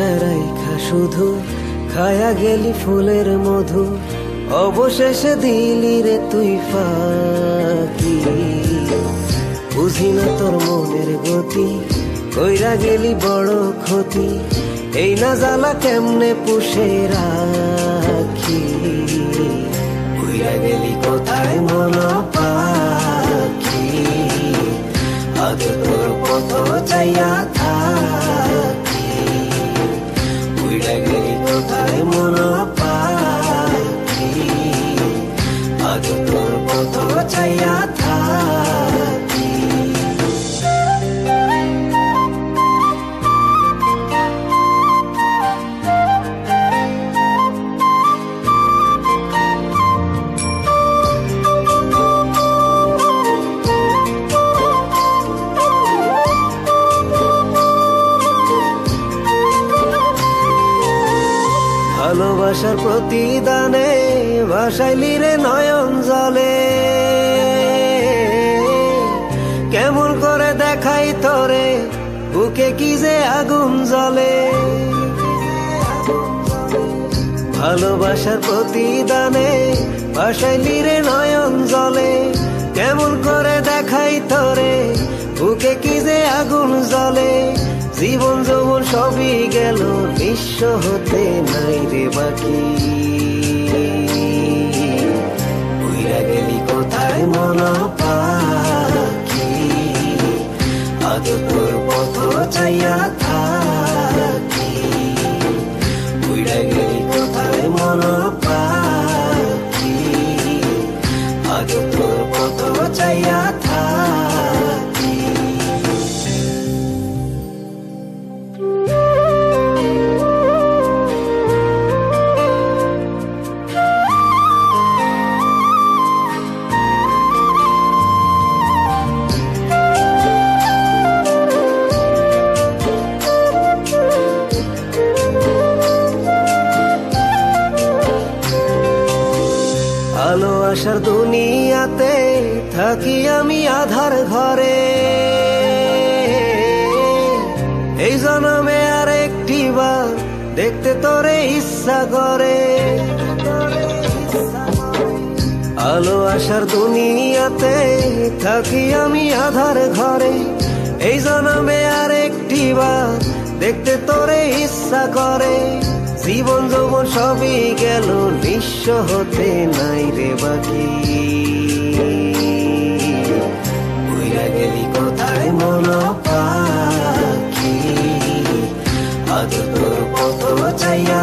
আশা রাইখা শুধু খায়া গেলি ফুলের মধু, অবশেষে দিলি রে তুই ফাঁকি। বুঝি না তোর মনের গতি, কইরা গেলি বড় ক্ষতি, এই না জ্বালা কেমনে পুষে রাখি। উইরা গেলি কোথায় মন পাখি, আজ তোর পথ চাইয়া থাকি। উইরা গেলি কোথায় মন পাখি, আজ তোর পথ চাইয়া থাকি। ভালোবাসার প্রতিদানে ভাসাইলি রে নয়ন জলে, কেমন করে দেখাই তোরে বুকে কি যে আগুন জ্বলে। ভালোবাসার প্রতিদানে ভাসাইলি রে নয়ন জলে, কেমন করে দেখাই তোরে বুকে কি যে আগুন জ্বলে। জীবন যৌবন সবই গেল নিঃস্ব হতে নাই রে বাকি। উইরা গেলি কোথায় মন পাখি, আজ তোর পথ চাইয়া থাকি। উইরা গেলি কোথায় মন পাখি, আজ তোর পথ চাইয়া থাকি। আলো আসার দুনিয়াতে থাকি আমি আধার ঘরে, এই জন্মে আর একটি বার দেখতে তোরে ইচ্ছা করে। আলো আসার দুনিয়াতে থাকি আমি আধার ঘরে, এই জন্মে আর একটি বার দেখতে তোরে ইচ্ছা করে। জীবন যৌবন সবই গেল নিঃস্ব হতে নাই রে বাকি। উইরা গেলি কোথায় মন পাখি, আজ তোর পথ চাইয়া